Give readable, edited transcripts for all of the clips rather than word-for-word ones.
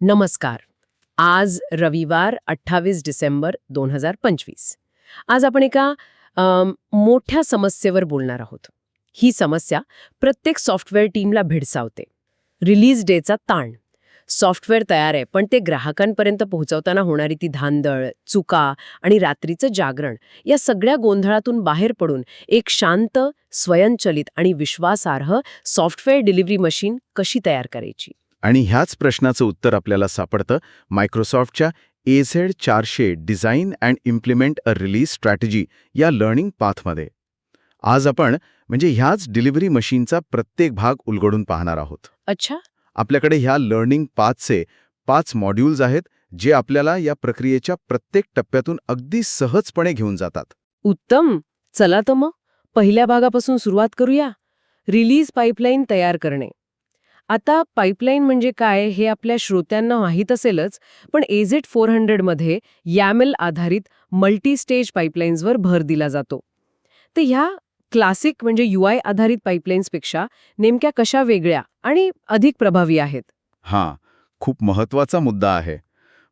नमस्कार. आज रविवार 28 डिसेंबर 2025. आज आपण एका मोठ्या समस्येवर बोलणार आहोत. ही समस्या प्रत्येक सॉफ्टवेअर टीमला भेडसावते. रिलीज डेचा ताण. सॉफ्टवेअर तयार आहे, पण ते ग्राहकांपर्यंत पोहोचवताना होणारी ती धांदळ, चुका आणि रात्रीचं जागरण या सगळ्या गोंधळातून बाहेर पडून एक शांत, स्वयंचलित आणि विश्वासार्ह सॉफ्टवेअर डिलिव्हरी मशीन कशी तयार करायची. आणि ह्याच प्रश्नाचं उत्तर आपल्याला सापडतं मायक्रोसॉफ्टच्या AZ400 design and implement a release strategy या लर्निंग पाथमध्ये. आज आपण ह्याच डिलिव्हरी मशीनचा प्रत्येक भाग उलगडून पाहणार आहोत. अच्छा. आपल्याकडे ह्या लर्निंग पाथचे 5 मॉड्यूल्स आहेत, जे आपल्याला या प्रक्रियेच्या प्रत्येक टप्प्यातून अगदी सहजपणे घेऊन जातात. उत्तम. चला तर मग पहिल्या भागापासून सुरुवात करूया. रिलीज पाईपलाईन तयार करणे. आता पाईपलाईन म्हणजे काय हे आपल्या श्रोत्यांना माहीत असेलच, पण AZ400 मध्ये YAML आधारित मल्टी स्टेज पाईपलाईन्सवर भर दिला जातो. तर ह्या क्लासिक UI आधारित पाईपलाईन्सपेक्षा नेमक्या कशा वेगळ्या आणि अधिक प्रभावी आहेत? हां, खूप महत्त्वाचा मुद्दा आहे.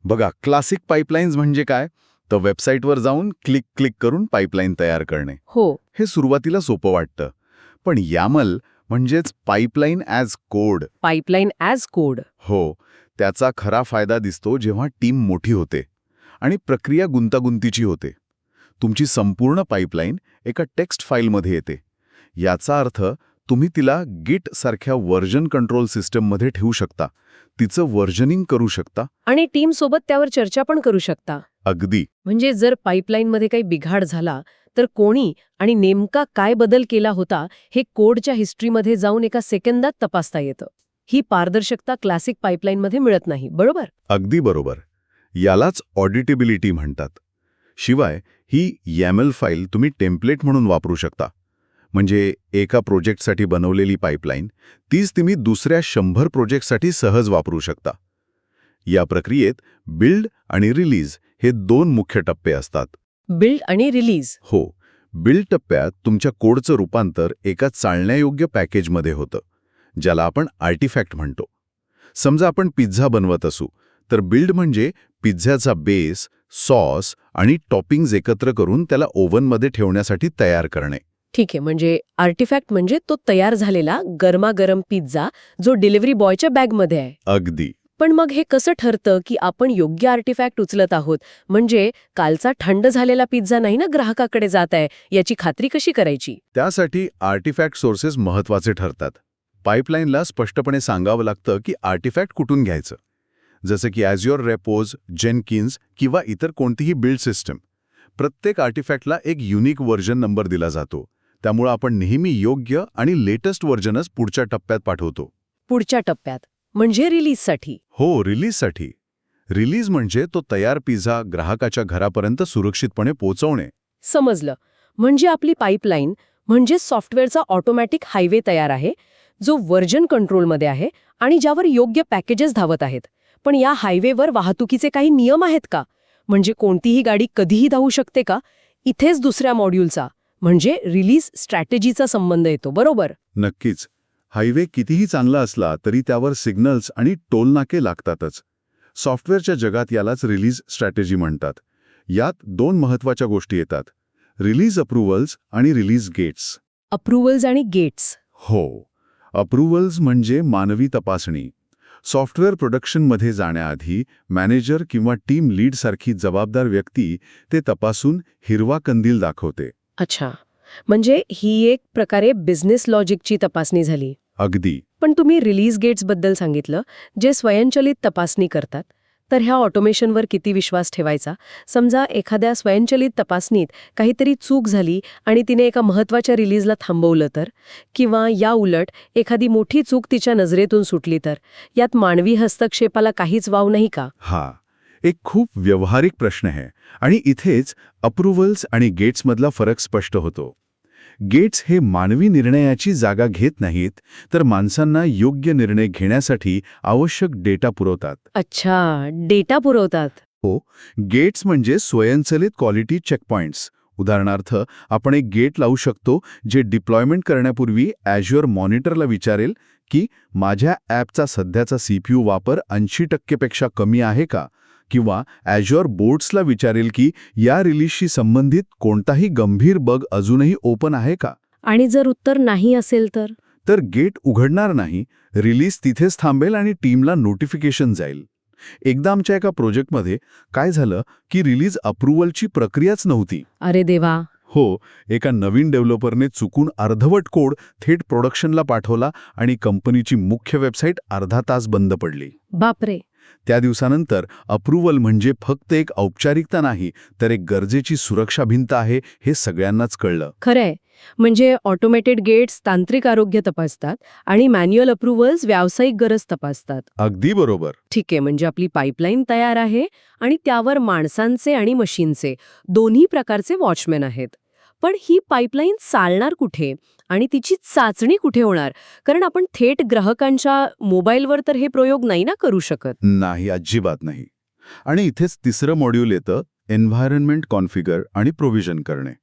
बघा, क्लासिक पाईपलाईन्स म्हणजे काय? तर वेबसाईटवर जाऊन क्लिक करून पाईपलाईन तयार करणे. हो. हे सुरुवातीला सोपं वाटतं. पण YAML म्हणजेच pipeline as code. Pipeline as code. हो, त्याचा खरा फायदा दिसतो जेव्हा टीम मोठी होते आणि प्रक्रिया गुंतागुंतीची होते. तुमची संपूर्ण पाईपलाईन एका टेक्स्ट फाईलमध्ये येते. याचा अर्थ तुम्ही तिला गिट सारख्या व्हर्जन कंट्रोल सिस्टममध्ये ठेवू शकता, तिचं व्हर्जनिंग करू शकता आणि टीम सोबत त्यावर चर्चा पण करू शकता. अगदी. म्हणजे जर पाईपलाईनमध्ये काही बिघाड झाला तर कोणी आणि नेमका काय बदल केला होता हे कोडच्या हिस्ट्रीमध्ये जाऊन एका सेकंदात तपासता येतं. ही पारदर्शकता क्लासिक पाईपलाईनमध्ये मिळत नाही, बरोबर? अगदी बरोबर. यालाच ऑडिटेबिलिटी म्हणतात. शिवाय ही YAML फाईल तुम्ही टेम्पलेट म्हणून वापरू शकता. म्हणजे एका प्रोजेक्टसाठी बनवलेली पाईपलाईन तीच तुम्ही दुसऱ्या 100 प्रोजेक्टसाठी सहज वापरू शकता. या प्रक्रियेत बिल्ड आणि रिलीज हे 2 मुख्य टप्पे असतात. बिल्ड आणि रिलीज. हो, बिल्ड टप्प्यात तुमच्या कोडचं रूपांतर एका चालण्यायोग्य पॅकेजमध्ये होतं, ज्याला आपण आर्टिफॅक्ट म्हणतो. समजा आपण पिझ्झा बनवत असू, तर बिल्ड म्हणजे पिझ्झ्याचा बेस, सॉस आणि टॉपिंग्ज एकत्र करून त्याला ओव्हनमध्ये ठेवण्यासाठी तयार करणे. ठीक आहे. म्हणजे आर्टिफॅक्ट म्हणजे तो तयार झालेला गरमागरम पिझ्झा जो डिलिव्हरी बॉयच्या बॅगमध्ये आहे. अगदी. पण मग हे कसं ठरतं की आपण योग्य आर्टिफॅक्ट उचलत आहोत? म्हणजे कालचा थंड झालेला पिझ्झा नाही ना ग्राहकाकडे जात आहे, याची खात्री कशी करायची? त्यासाठी आर्टिफॅक्ट सोर्सेस महत्त्वाचे ठरतात. पाईपलाईनला स्पष्टपणे सांगावं लागतं की आर्टिफॅक्ट कुठून घ्यायचं. जसं की Azure रेपोज, जेनकिन्स किंवा इतर कोणतीही बिल्ड सिस्टम. प्रत्येक आर्टिफॅक्टला एक युनिक व्हर्जन नंबर दिला जातो. त्यामुळे आपण नेहमी योग्य आणि लेटेस्ट व्हर्जनच पुढच्या टप्प्यात पाठवतो. पुढच्या टप्प्यात म्हणजे रिलीजसाठी. हो, रिलीजसाठी. रिलीज म्हणजे तो तयार पिझ्झा ग्राहकाच्या घरापर्यंत सुरक्षितपणे पोहोचवणे. समजलं. म्हणजे आपली पाईपलाईन म्हणजे सॉफ्टवेअरचा ऑटोमॅटिक हायवे तयार आहे, जो व्हर्जन कंट्रोलमध्ये आहे आणि ज्यावर योग्य पॅकेजेस धावत आहेत. पण या हायवेवर वाहतुकीचे काही नियम आहेत का? म्हणजे कोणतीही गाडी कधीही धावू शकते का? इथेच दुसऱ्या मॉड्यूलचा म्हणजे रिलीज स्ट्रॅटेजीचा संबंध येतो, बरोबर? नक्कीच. हायवे कितीही चांगला असला तरी त्यावर सिग्नल्स आणि टोल नाके लागतातच. सॉफ्टवेअरच्या जगात यालाच रिलीज स्ट्रॅटेजी म्हणतात. यात 2 महत्त्वाच्या गोष्टी येतात: रिलीज अप्रूव्हल्स आणि रिलीज गेट्स. अप्रूव्हल्स आणि गेट्स. हो, अप्रूव्हल्स म्हणजे मानवी तपासणी. सॉफ्टवेअर प्रोडक्शनमध्ये जाण्याआधी मॅनेजर किंवा टीम लीडसारखी जबाबदार व्यक्ती ते तपासून हिरवा कंदील दाखवते. अच्छा. म्हणजे ही एक प्रकारे बिझनेस लॉजिकची तपासणी झाली. अगदी. पण तुम्ही रिलीज गेट्सबद्दल सांगितलं, जे स्वयंचलित तपासणी करतात. तर ह्या ऑटोमेशनवर किती विश्वास ठेवायचा? समजा एखाद्या स्वयंचलित तपासणीत काहीतरी चूक झाली आणि तिने एका महत्त्वाच्या रिलीजला थांबवलं तर? किंवा या उलट एखादी मोठी चूक तिच्या नजरेतून सुटली तर? यात मानवी हस्तक्षेपाला काहीच वाव नाही का? हा एक खूप व्यावहारिक प्रश्न आहे आणि इथेच अप्रूव्हल्स आणि गेट्समधला फरक स्पष्ट होतो. गेट्स हे मानवी निर्णयाची जागा घेत नाहीत, तर माणसांना योग्य निर्णय घेण्यासाठी आवश्यक डेटा पुरवतात. अच्छा, डेटा पुरवतात. हो, गेट्स म्हणजे स्वयंचलित क्वालिटी चेकपॉइंट्स. उदाहरणार्थ, आपण एक गेट लावू शकतो जे डिप्लॉयमेंट करण्यापूर्वी Azure मॉनिटरला विचारेल की माझ्या ॲपचा सध्याचा CPU वापर 80% कमी आहे का? किंवा Azure बोर्ड्सला विचारेल की या रिलीजशी संबंधित कोणताही गंभीर बग अजूनही ओपन आहे का? आणि जर उत्तर नाही असेल तर गेट उघडणार नाही, रिलीज तिथेच थांबेल आणि टीमला नोटिफिकेशन जाईल. एकदा आमच्या एका प्रोजेक्टमध्ये काय झालं की रिलीज अप्रूव्हलची प्रक्रियाच नव्हती. अरे देवा. हो, एका नवीन डेव्हलपरने चुकून अर्धवट कोड थेट प्रोडक्शनला पाठवला आणि कंपनीची मुख्य वेबसाईट अर्धा तास बंद पडली. बापरे. त्या दिवसानंतर अप्रूव्हल म्हणजे फक्त एक औपचारिकता नाही, तर एक गरजेची सुरक्षा भिंत आहे हे सगळ्यांनाच कळलं. खरंय. म्हणजे ऑटोमेटेड गेट्स तांत्रिक आरोग्य तपासतात आणि मॅन्युअल अप्रूव्हल्स व्यावसायिक गरज तपासतात. अगदी बरोबर. ठीक आहे, म्हणजे आपली पाईपलाईन तयार आहे आणि त्यावर माणसांचे आणि मशीनचे दोन्ही प्रकारचे वॉचमॅन आहेत. पण ही पाईपलाईन चालणार कुठे आणि तिची चाचणी कुठे होणार? कारण आपण थेट ग्राहकांच्या मोबाईलवर तर हे प्रयोग नाही ना करू शकत. नाही, अजिबात नाही. आणि इथेच तिसरं मॉड्यूल येतं, एन्व्हायरनमेंट कॉन्फिगर आणि प्रोव्हिजन करणे.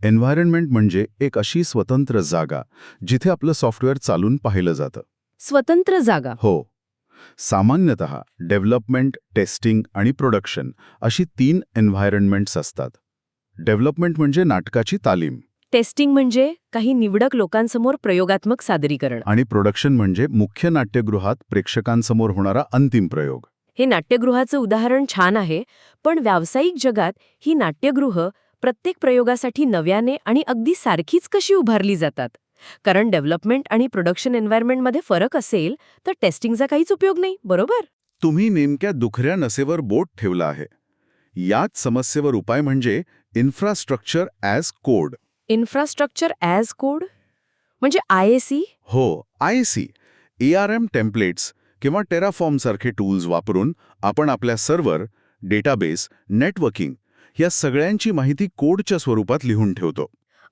एन्व्हायरनमेंट म्हणजे एक अशी स्वतंत्र जागा जिथे आपलं सॉफ्टवेअर चालून पाहिलं जातं. स्वतंत्र जागा. हो. सामान्यतः डेव्हलपमेंट, टेस्टिंग आणि प्रोडक्शन अशी 3 एन्व्हायरनमेंट्स असतात. डेव्हलपमेंट म्हणजे नाटकाची तालीम. टेस्टिंग म्हणजे काही निवडक लोकांसमोर प्रयोगात्मक सादरीकरण. आणि प्रोडक्शन म्हणजे मुख्य नाट्यगृहात प्रेक्षकांसमोर होणारा अंतिम प्रयोग. हे नाट्यगृहाचं उदाहरण छान आहे, पण व्यावसायिक जगात ही नाट्यगृह प्रत्येक प्रयोगासाठी नव्याने आणि अगदी सारखीच कशी उभारली जातात? कारण डेव्हलपमेंट आणि प्रोडक्शन एन्व्हायरमेंटमध्ये फरक असेल तर टेस्टिंगचा काहीच उपयोग नाही, बरोबर? तुम्ही नेमक्या दुखऱ्या नसेवर बोट ठेवला आहे. याच समस्येवर उपाय म्हणजे infrastructure as code. Infrastructure as code म्हणजे IAC? हो, IAC, ARM टेम्पलेट्स किंवा टेराफॉर्म सारखे टूल्स वापरून आपण आपल्या सर्व्हर, डेटाबेस, नेटवर्किंग या सगळ्यांची माहिती कोडच्या स्वरूपात लिहून ठेवतो.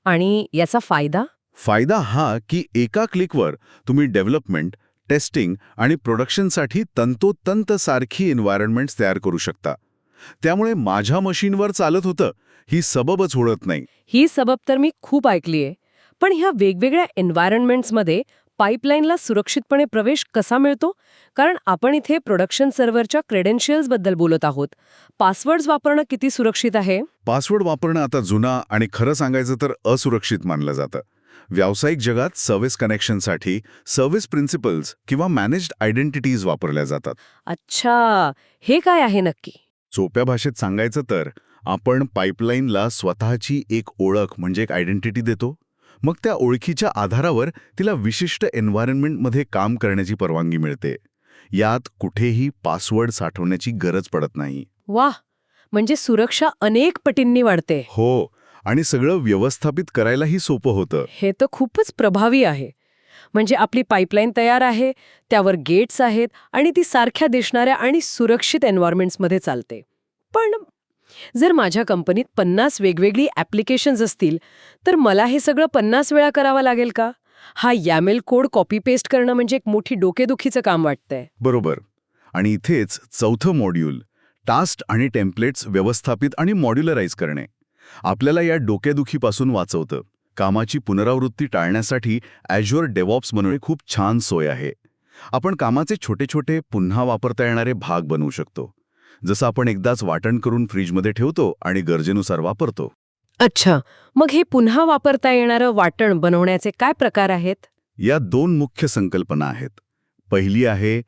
आणि याचा फायदा? फायदा हा की एका क्लिकवर तुम्ही डेव्हलपमेंट, टेस्टिंग आणि प्रोडक्शनसाठी तंतोतंत सारखी एन्व्हायरनमेंट्स तयार करू शकता. त्यामुळे माझ्या मशीनवर चालत होतं ही सबबच उडत नाही. ही सबब तर मी खूप ऐकलीये. पण ह्या वेगवेगळ्या एन्व्हायरनमेंट्समध्ये पाईपलाईनला सुरक्षितपणे प्रवेश कसा मिळतो? कारण आपण इथे प्रोडक्शन सर्व्हरच्या क्रेडेन्शियल्सबद्दल बोलत आहोत. पासवर्ड्स वापरणं किती सुरक्षित आहे? पासवर्ड वापरणं आता जुना आणि खरं सांगायचं तर असुरक्षित मानलं जातं. व्यावसायिक जगात सर्व्हिस कनेक्शनसाठी सर्व्हिस प्रिन्सिपल्स किंवा मॅनेज्ड आयडेंटिटीज वापरल्या जातात. अच्छा, हे काय आहे नक्की? सोप्या भाषेत सांगायचं तर आपण पाईपलाईनला स्वतःची एक ओळख म्हणजे एक आयडेंटिटी देतो. मग त्या ओळखीच्या आधारावर तिला विशिष्ट एन्व्हायरनमेंटमध्ये काम करण्याची परवानगी मिळते. यात कुठेही पासवर्ड साठवण्याची गरज पडत नाही. वाह, म्हणजे सुरक्षा अनेक पटींनी वाढते. हो, आणि सगळं व्यवस्थापित करायलाही सोपं होतं. हे तर खूपच प्रभावी आहे. म्हणजे आपली पाईपलाईन तयार आहे, त्यावर गेट्स आहेत आणि ती सारख्या दिसणाऱ्या आणि सुरक्षित एन्व्हायरमेंट्समध्ये चालते. पण जर माझ्या कंपनीत 50 वेगवेगळी ॲप्लिकेशन्स असतील तर मला हे सगळं 50 वेळा करावं लागेल का? हा YAML कोड कॉपी पेस्ट करणं म्हणजे एक मोठी डोकेदुखीचं काम वाटतंय. बरोबर. आणि इथेच चौथं मॉड्यूल, टास्क आणि टेम्पलेट्स व्यवस्थापित आणि मॉड्युलराईज करणे, आपल्याला या डोकेदुखीपासून वाचवतं. कामाची पुनरावृत्ती टाळण्यासाठी Azure DevOps म्हणून खूप छान सोय आहे. आपण कामाचे छोटे छोटे पुन्हा वापरता येणारे भाग बनवू शकतो. जसं आपण एकदाच वाटण करून फ्रीजमध्ये ठेवतो आणि गरजेनुसार वापरतो. अच्छा, मग हे पुन्हा वापरता येणारं वाटण बनवण्याचे काय प्रकार आहेत? या 2 मुख्य संकल्पना आहेत. पहिली आहे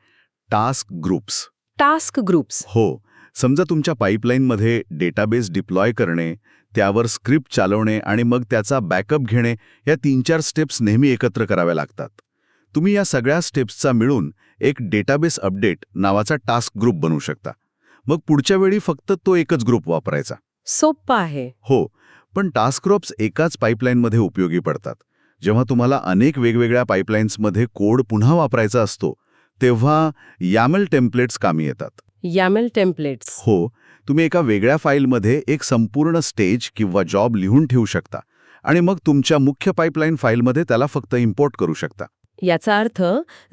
टास्क ग्रुप्स. Task groups. हो, समजा तुमच्या पाईपलाईनमध्ये डेटाबेस डिप्लॉय करणे, त्यावर स्क्रिप्ट चालवणे आणि मग त्याचा बॅकअप घेणे या 3-4 स्टेप्स नेहमी एकत्र कराव्या लागतात. तुम्ही या सगळ्या स्टेप्सचा मिळून एक डेटाबेस अपडेट नावाचा टास्क ग्रुप बनवू शकता. मग पुढच्या वेळी फक्त तो एकच ग्रुप वापरायचा. सोप्पं आहे. हो, पण टास्क ग्रुप्स एकाच पाईपलाईनमध्ये उपयोगी पडतात. जेव्हा तुम्हाला अनेक वेगवेगळ्या पाईपलाईन्समध्ये कोड पुन्हा वापरायचा असतो, तेव्हा YAML टेम्पलेट्स कामी येतात. YAML templates. हो, तुम्ही एका वेगळ्या फाईलमध्ये एक संपूर्ण स्टेज किंवा जॉब लिहून ठेवू शकता आणि मग तुमच्या मुख्य पाईपलाईन फाईलमध्ये त्याला फक्त इम्पोर्ट करू शकता. याचा अर्थ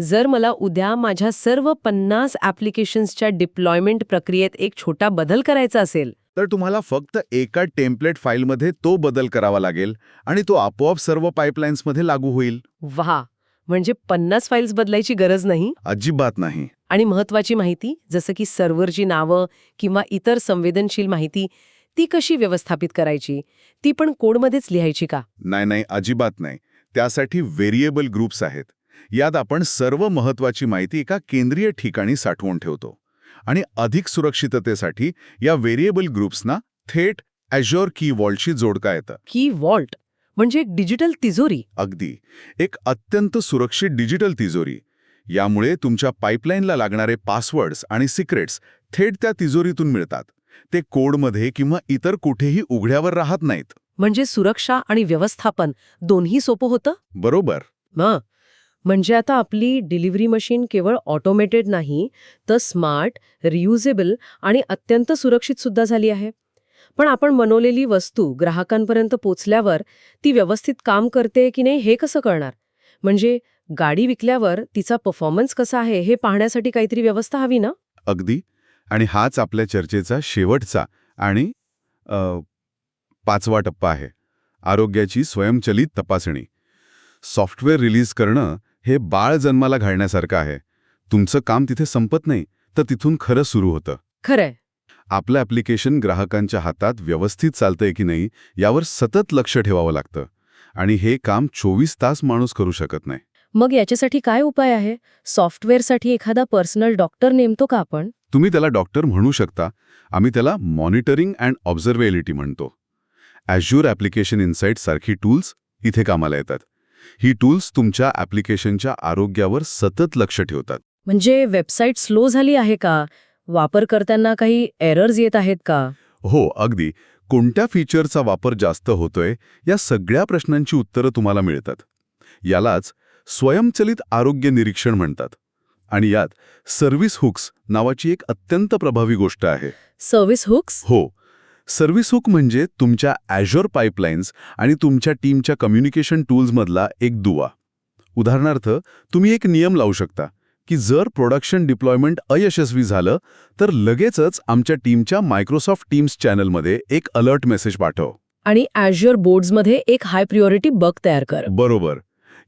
जर मला उद्या माझ्या सर्व 50 ॲप्लिकेशन्सच्या डिप्लॉयमेंट प्रक्रियेत एक छोटा बदल करायचा असेल तर तुम्हाला फक्त एका टेम्पलेट फाईलमध्ये तो बदल करावा लागेल आणि तो आपोआप सर्व पाईपलाईन्समध्ये लागू होईल. वाह, म्हणजे 50 फाईल्स बदलायची गरज नाही. अजिबात नाही. आणि महत्वाची माहिती जसं की सर्व्हरची नावं किंवा इतर संवेदनशील माहिती ती कशी व्यवस्थापित करायची, ती पण कोडमध्येच लिहायची का? नाही, अजिबात नाही. त्यासाठी व्हेरिएबल ग्रुप्स आहेत. यात आपण सर्व महत्वाची माहिती एका केंद्रीय ठिकाणी साठवून ठेवतो. आणि अधिक सुरक्षिततेसाठी या व्हेरिएबल ग्रुप्सना थेट Azure की वॉल्टशी जोडता येतं. की वॉल्ट म्हणजे एक डिजिटल तिजोरी. अगदी. एक अत्यंत सुरक्षित डिजिटल तिजोरी. यामुळे तुमच्या पाईपलाईनला लागणारे पासवर्ड्स आणि सिक्रेट्स थेट त्या तिजोरीतून मिळतात. ते कोडमध्ये किंवा इतर कुठेही उघड्यावर राहत नाहीत. म्हणजे सुरक्षा आणि व्यवस्थापन दोन्ही सोपं होतं. बरोबर. म्हणजे आता आपली डिलिव्हरी मशीन केवळ ऑटोमेटेड नाही, तर स्मार्ट, रियुजेबल आणि अत्यंत सुरक्षित सुद्धा झाली आहे. पण आपण बनवलेली वस्तू ग्राहकांपर्यंत पोचल्यावर ती व्यवस्थित काम करते की नाही हे कसं कळणार? म्हणजे गाडी विकल्यावर तिचा परफॉर्मन्स कसा आहे हे पाहण्यासाठी काहीतरी व्यवस्था हवी ना? अगदी. आणि हाच आपल्या चर्चेचा शेवटचा आणि 5वा टप्पा आहे. आरोग्याची स्वयंचलित तपासणी. सॉफ्टवेअर रिलीज करणं हे बाळ जन्माला घालण्यासारखं आहे. तुमचं काम तिथे संपत नाही, तर तिथून खरं सुरू होतं. खरंय. आपलं ॲप्लिकेशन ग्राहकांच्या हातात व्यवस्थित चालतंय की नाही यावर सतत लक्ष ठेवावं लागतं. आणि हे काम 24 तास माणूस करू शकत नाही. मग याच्यासाठी काय उपाय आहे? सॉफ्टवेअरसाठी एखादा पर्सनल डॉक्टर नेमतो का आपण? तुम्ही त्याला डॉक्टर म्हणू शकता. आम्ही त्याला मॉनिटरिंग अँड ऑब्झर्वेबिलिटी म्हणतो. Azure ॲप्लिकेशन इन्साइट सारखी टूल्स इथे कामाला येतात. ही टूल्स तुमच्या ॲप्लिकेशनच्या आरोग्यावर सतत लक्ष ठेवतात. म्हणजे वेबसाईट स्लो झाली आहे का? वापरकर्त्यांना काही एरर्स येत आहेत का? हो, अगदी. कोणत्या फीचरचा वापर जास्त होतोय या सगळ्या प्रश्नांची उत्तरं तुम्हाला मिळतात. यालाच स्वयंचलित आरोग्य निरीक्षण म्हणतात. आणि यात सर्व्हिस हुक्स नावाची एक अत्यंत प्रभावी गोष्ट आहे. Service hooks? हो. सर्व्हिस हुक म्हणजे तुमच्या Azure पाईपलाईन्स आणि तुमच्या टीमच्या कम्युनिकेशन टूल्समधला एक दुवा. उदाहरणार्थ, तुम्ही एक नियम लावू शकता की जर प्रोडक्शन डिप्लॉयमेंट अयशस्वी झालं तर लगेचच आमच्या टीमच्या मायक्रोसॉफ्ट टीम्स चॅनलमध्ये एक अलर्ट मेसेज पाठव. आणि Azure बोर्ड्समध्ये एक हाय प्रायोरिटी बग तयार कर. बरोबर.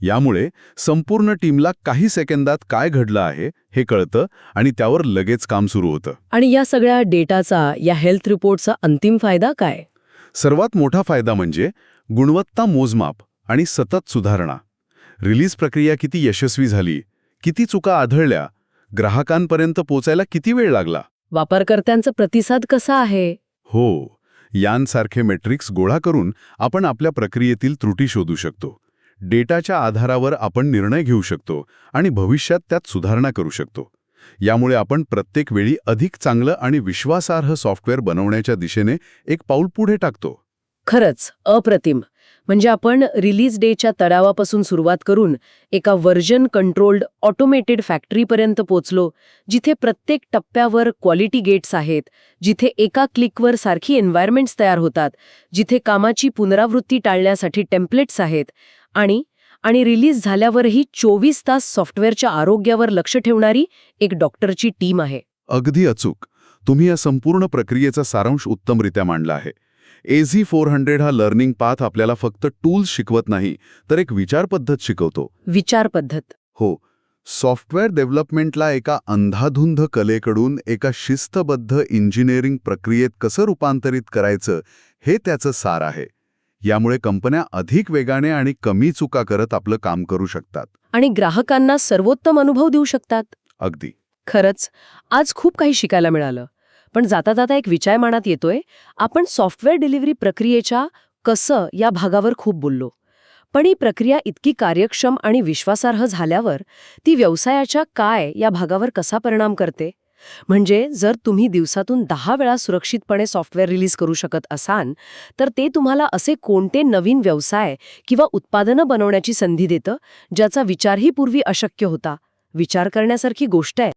यामुळे संपूर्ण टीमला काही सेकंदात काय घडलं आहे हे कळतं आणि त्यावर लगेच काम सुरू होतं. आणि या सगळ्या डेटाचा, या हेल्थ रिपोर्टचा अंतिम फायदा काय? सर्वात मोठा फायदा म्हणजे गुणवत्ता मोजमाप आणि सतत सुधारणा. रिलीज प्रक्रिया किती यशस्वी झाली, किती चुका आढळल्या, ग्राहकांपर्यंत पोचायला किती वेळ लागला, वापरकर्त्यांचा प्रतिसाद कसा आहे? हो, यांसारखे मेट्रिक्स गोळा करून आपण आपल्या प्रक्रियेतील त्रुटी शोधू शकतो. डेटाच्या आधारावर आपण निर्णय घेऊ शकतो आणि भविष्यात त्यात सुधारणा करू शकतो. यामुळे आपण प्रत्येक वेळी अधिक चांगलं आणि विश्वासार्ह सॉफ्टवेअर बनवण्याच्या दिशेने एक पाऊल पुढे टाकतो. खरंच अप्रतिम. म्हणजे आपण रिलीज डेच्या तडावापासून सुरुवात करून एका व्हर्जन कंट्रोल्ड ऑटोमेटेड फॅक्टरीपर्यंत पोचलो, जिथे प्रत्येक टप्प्यावर क्वालिटी गेट्स आहेत, जिथे एका क्लिकवर सारखी एन्व्हायरमेंट्स तयार होतात, जिथे कामाची पुनरावृत्ती टाळण्यासाठी टेम्पलेट्स आहेत आणि रिलीज झाल्यावरही 24 तास सॉफ्टवेअरच्या आरोग्यावर लक्ष ठेवणारी एक डॉक्टरची टीम आहे. अगदी अचूक. तुम्ही या संपूर्ण प्रक्रियेचा सारांश उत्तमरित्या मांडला आहे. AZ400 हा लर्निंग पाथ आपल्याला फक्त टूल्स शिकवत नाही, तर एक विचार पद्धत शिकवतो. विचार पद्धत. हो, सॉफ्टवेअर डेव्हलपमेंटला एका अंधाधुंद कलेकडून एका शिस्तबद्ध इंजिनिअरिंग प्रक्रियेत कसं रूपांतरित करायचं हे त्याचं सार आहे. यामुळे कंपन्या अधिक वेगाने आणि कमी चुका करत आपलं काम करू शकतात. आणि ग्राहकांना सर्वोत्तम अनुभव देऊ शकतात. अगदी. खरंच आज खूप काही शिकायला मिळालं. पण जाता जाता एक विचार मनात येतोय, आपण सॉफ्टवेअर डिलिव्हरी प्रक्रियेच्या कसं या भागावर खूप बोललो. पण ही प्रक्रिया इतकी कार्यक्षम आणि विश्वासार्ह झाल्यावर ती व्यवसायाच्या काय या भागावर कसा परिणाम करते? म्हणजे जर तुम्ही दिवसातून 10 वेळा सुरक्षितपणे सॉफ्टवेअर रिलीज करू शकत असाल, तर ते तुम्हाला असे कोणते नवीन व्यवसाय किंवा उत्पादनं बनवण्याची संधी देतं, ज्याचा विचारही पूर्वी अशक्य होता? विचार करण्यासारखी गोष्ट आहे.